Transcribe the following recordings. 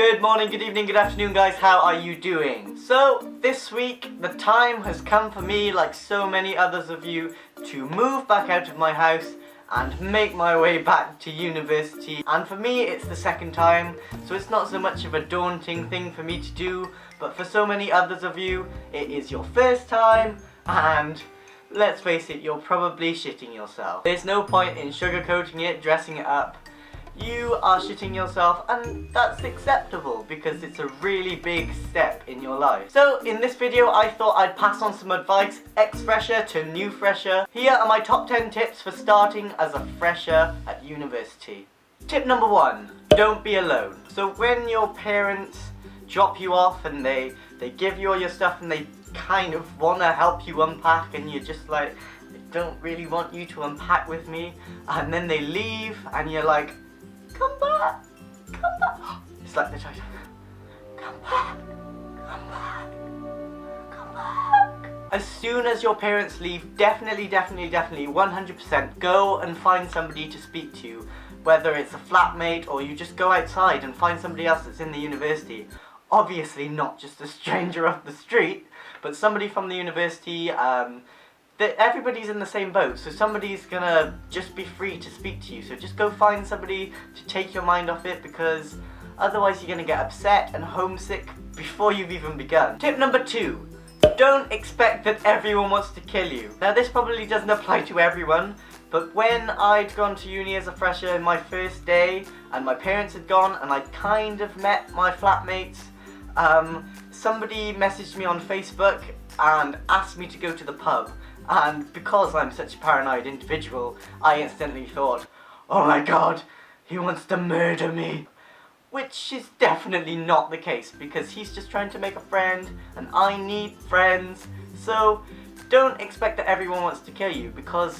Good morning, good evening, good afternoon guys, how are you doing? So, this week, the time has come for me, like so many others of you, to move back out of my house and make my way back to university. And for me, it's the second time, so it's not so much of a daunting thing for me to do, but for so many others of you, it is your first time, and let's face it, you're probably shitting yourself. There's no point in sugarcoating it, dressing it up. You are shitting yourself, and that's acceptable because it's a really big step in your life. So in this video I thought I'd pass on some advice, ex-fresher to new fresher. Here are my top 10 tips for starting as a fresher at university. Tip number 1, don't be alone. So when your parents drop you off and they give you all your stuff and they kind of want to help you unpack and you're just like, I don't really want you to unpack with me, and then they leave and you're like, come back, come back. It's like the title. Come back, come back, come back. As soon as your parents leave, definitely 100% go and find somebody to speak to. Whether it's a flatmate or you just go outside and find somebody else that's in the university. Obviously not just a stranger off the street, but somebody from the university. Everybody's in the same boat, so somebody's gonna just be free to speak to you. So just go find somebody to take your mind off it, because otherwise you're gonna get upset and homesick before you've even begun. Tip number 2, don't expect that everyone wants to kill you. Now this probably doesn't apply to everyone, but when I'd gone to uni as a fresher in my first day and my parents had gone and I'd kind of met my flatmates, somebody messaged me on Facebook and asked me to go to the pub. And because I'm such a paranoid individual, I instantly thought, oh my god, he wants to murder me. Which is definitely not the case, because he's just trying to make a friend, and I need friends. So don't expect that everyone wants to kill you, because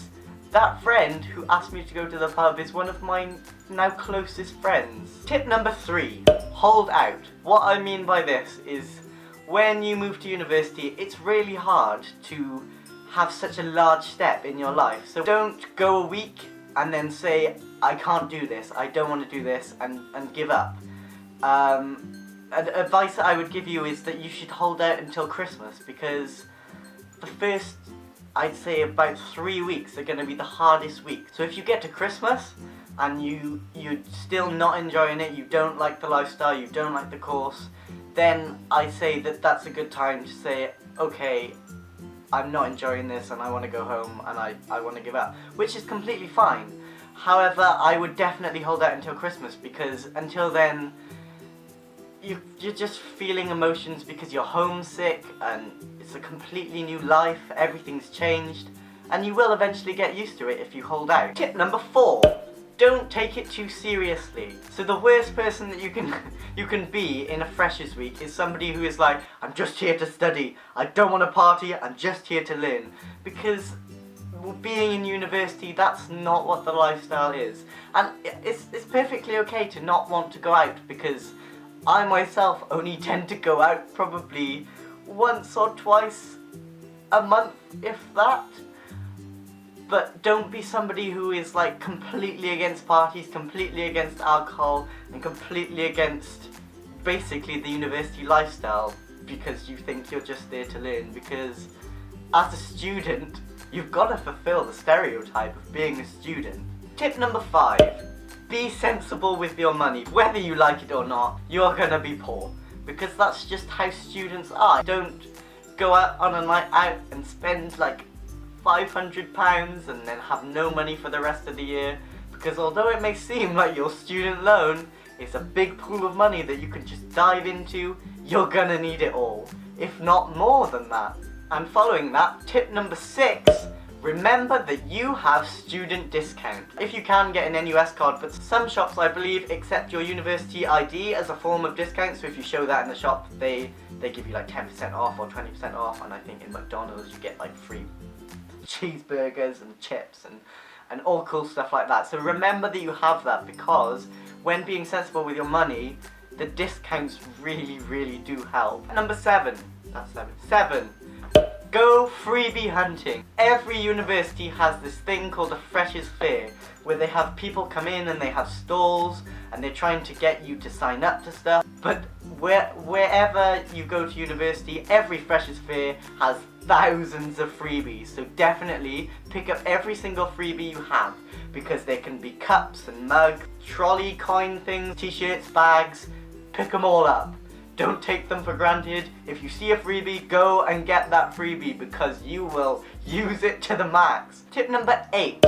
that friend who asked me to go to the pub is one of my now closest friends. Tip number 3, hold out. What I mean by this is, when you move to university, it's really hard to have such a large step in your life. So don't go a week and then say, I can't do this, I don't want to do this, and give up. Advice that I would give you is that you should hold out until Christmas, because the first, I'd say about 3 weeks are going to be the hardest weeks. So if you get to Christmas and you're still not enjoying it, you don't like the lifestyle, you don't like the course, then I'd say that that's a good time to say, okay, I'm not enjoying this and I want to go home and I want to give up, which is completely fine. However, I would definitely hold out until Christmas, because until then you're just feeling emotions because you're homesick and it's a completely new life, everything's changed, and you will eventually get used to it if you hold out. Tip number 4, don't take it too seriously. So the worst person that you can be in a freshers week is somebody who is like, I'm just here to study, I don't want to party, I'm just here to learn. Because being in university, that's not what the lifestyle is. And it's perfectly okay to not want to go out, because I myself only tend to go out probably once or twice a month, if that. But don't be somebody who is like completely against parties, completely against alcohol, and completely against basically the university lifestyle, because you think you're just there to learn. Because as a student, you've got to fulfill the stereotype of being a student. Tip number 5, be sensible with your money. Whether you like it or not, you're gonna be poor, because that's just how students are. Don't go out on a night out and spend like £500 and then have no money for the rest of the year, because although it may seem like your student loan is a big pool of money that you can just dive into, you're gonna need it all, if not more than that. And following that, tip number 6, remember that you have student discount. If you can, get an NUS card, but some shops, I believe, accept your university ID as a form of discount, so if you show that in the shop, they give you like 10% off or 20% off, and I think in McDonald's you get like free cheeseburgers and chips and all cool stuff like that. So remember that you have that, because when being sensible with your money, the discounts really do help. Number 7, that's 7, go freebie hunting. Every university has this thing called a freshers fair, where they have people come in and they have stalls and they're trying to get you to sign up to stuff. But wherever you go to university, every freshers fair has thousands of freebies, so definitely pick up every single freebie you have, because there can be cups and mugs, trolley coin things, t-shirts, bags. Pick them all up. Don't take them for granted. If you see a freebie, go and get that freebie, because you will use it to the max. Tip number 8.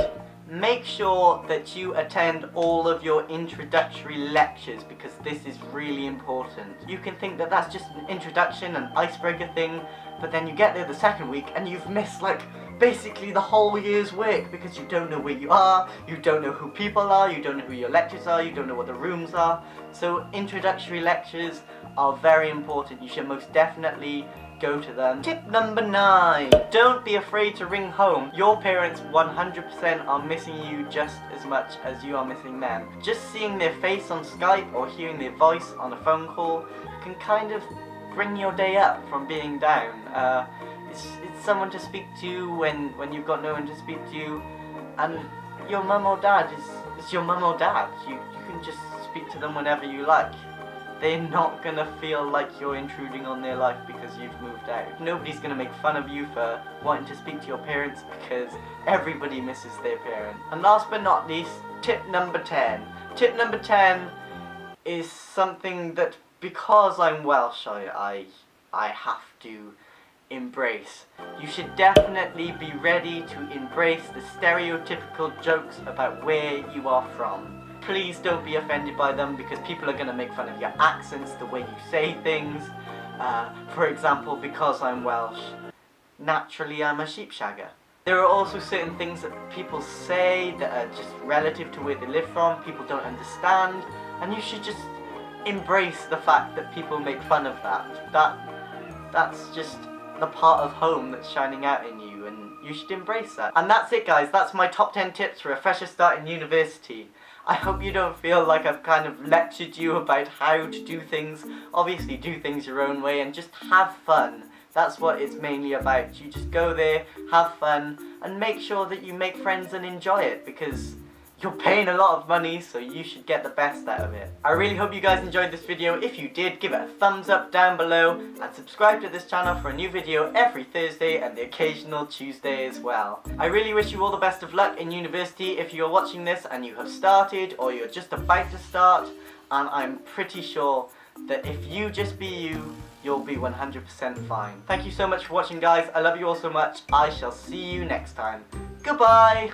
Make sure that you attend all of your introductory lectures, because this is really important. You can think that that's just an introduction, an icebreaker thing, but then you get there the second week and you've missed like basically the whole year's work, because you don't know where you are, you don't know who people are, you don't know who your lectures are, you don't know what the rooms are. So introductory lectures are very important. You should most definitely go to them. Tip number 9. Don't be afraid to ring home. Your parents 100% are missing you just as much as you are missing them. Just seeing their face on Skype or hearing their voice on a phone call can kind of bring your day up from being down. It's someone to speak to when you've got no one to speak to, and your mum or dad is your mum or dad. You can just speak to them whenever you like. They're not gonna feel like you're intruding on their life because you've moved out. Nobody's gonna make fun of you for wanting to speak to your parents, because everybody misses their parent. And last but not least, tip number 10. Tip number 10 is something that, because I'm Welsh, I have to embrace. You should definitely be ready to embrace the stereotypical jokes about where you are from. Please don't be offended by them, because people are going to make fun of your accents, the way you say things. For example, because I'm Welsh, naturally I'm a sheepshagger. There are also certain things that people say that are just relative to where they live from, people don't understand, and you should just embrace the fact that people make fun of that. That's just the part of home that's shining out in you, and you should embrace that. And that's it, guys. That's my top 10 tips for a fresher start in university. I hope you don't feel like I've kind of lectured you about how to do things. Obviously do things your own way and just have fun. That's what it's mainly about. You just go there, have fun, and make sure that you make friends and enjoy it, because you're paying a lot of money, so you should get the best out of it. I really hope you guys enjoyed this video. If you did, give it a thumbs up down below, and subscribe to this channel for a new video every Thursday and the occasional Tuesday as well. I really wish you all the best of luck in university if you're watching this and you have started, or you're just about to start, and I'm pretty sure that if you just be you, you'll be 100% fine. Thank you so much for watching, guys. I love you all so much. I shall see you next time. Goodbye!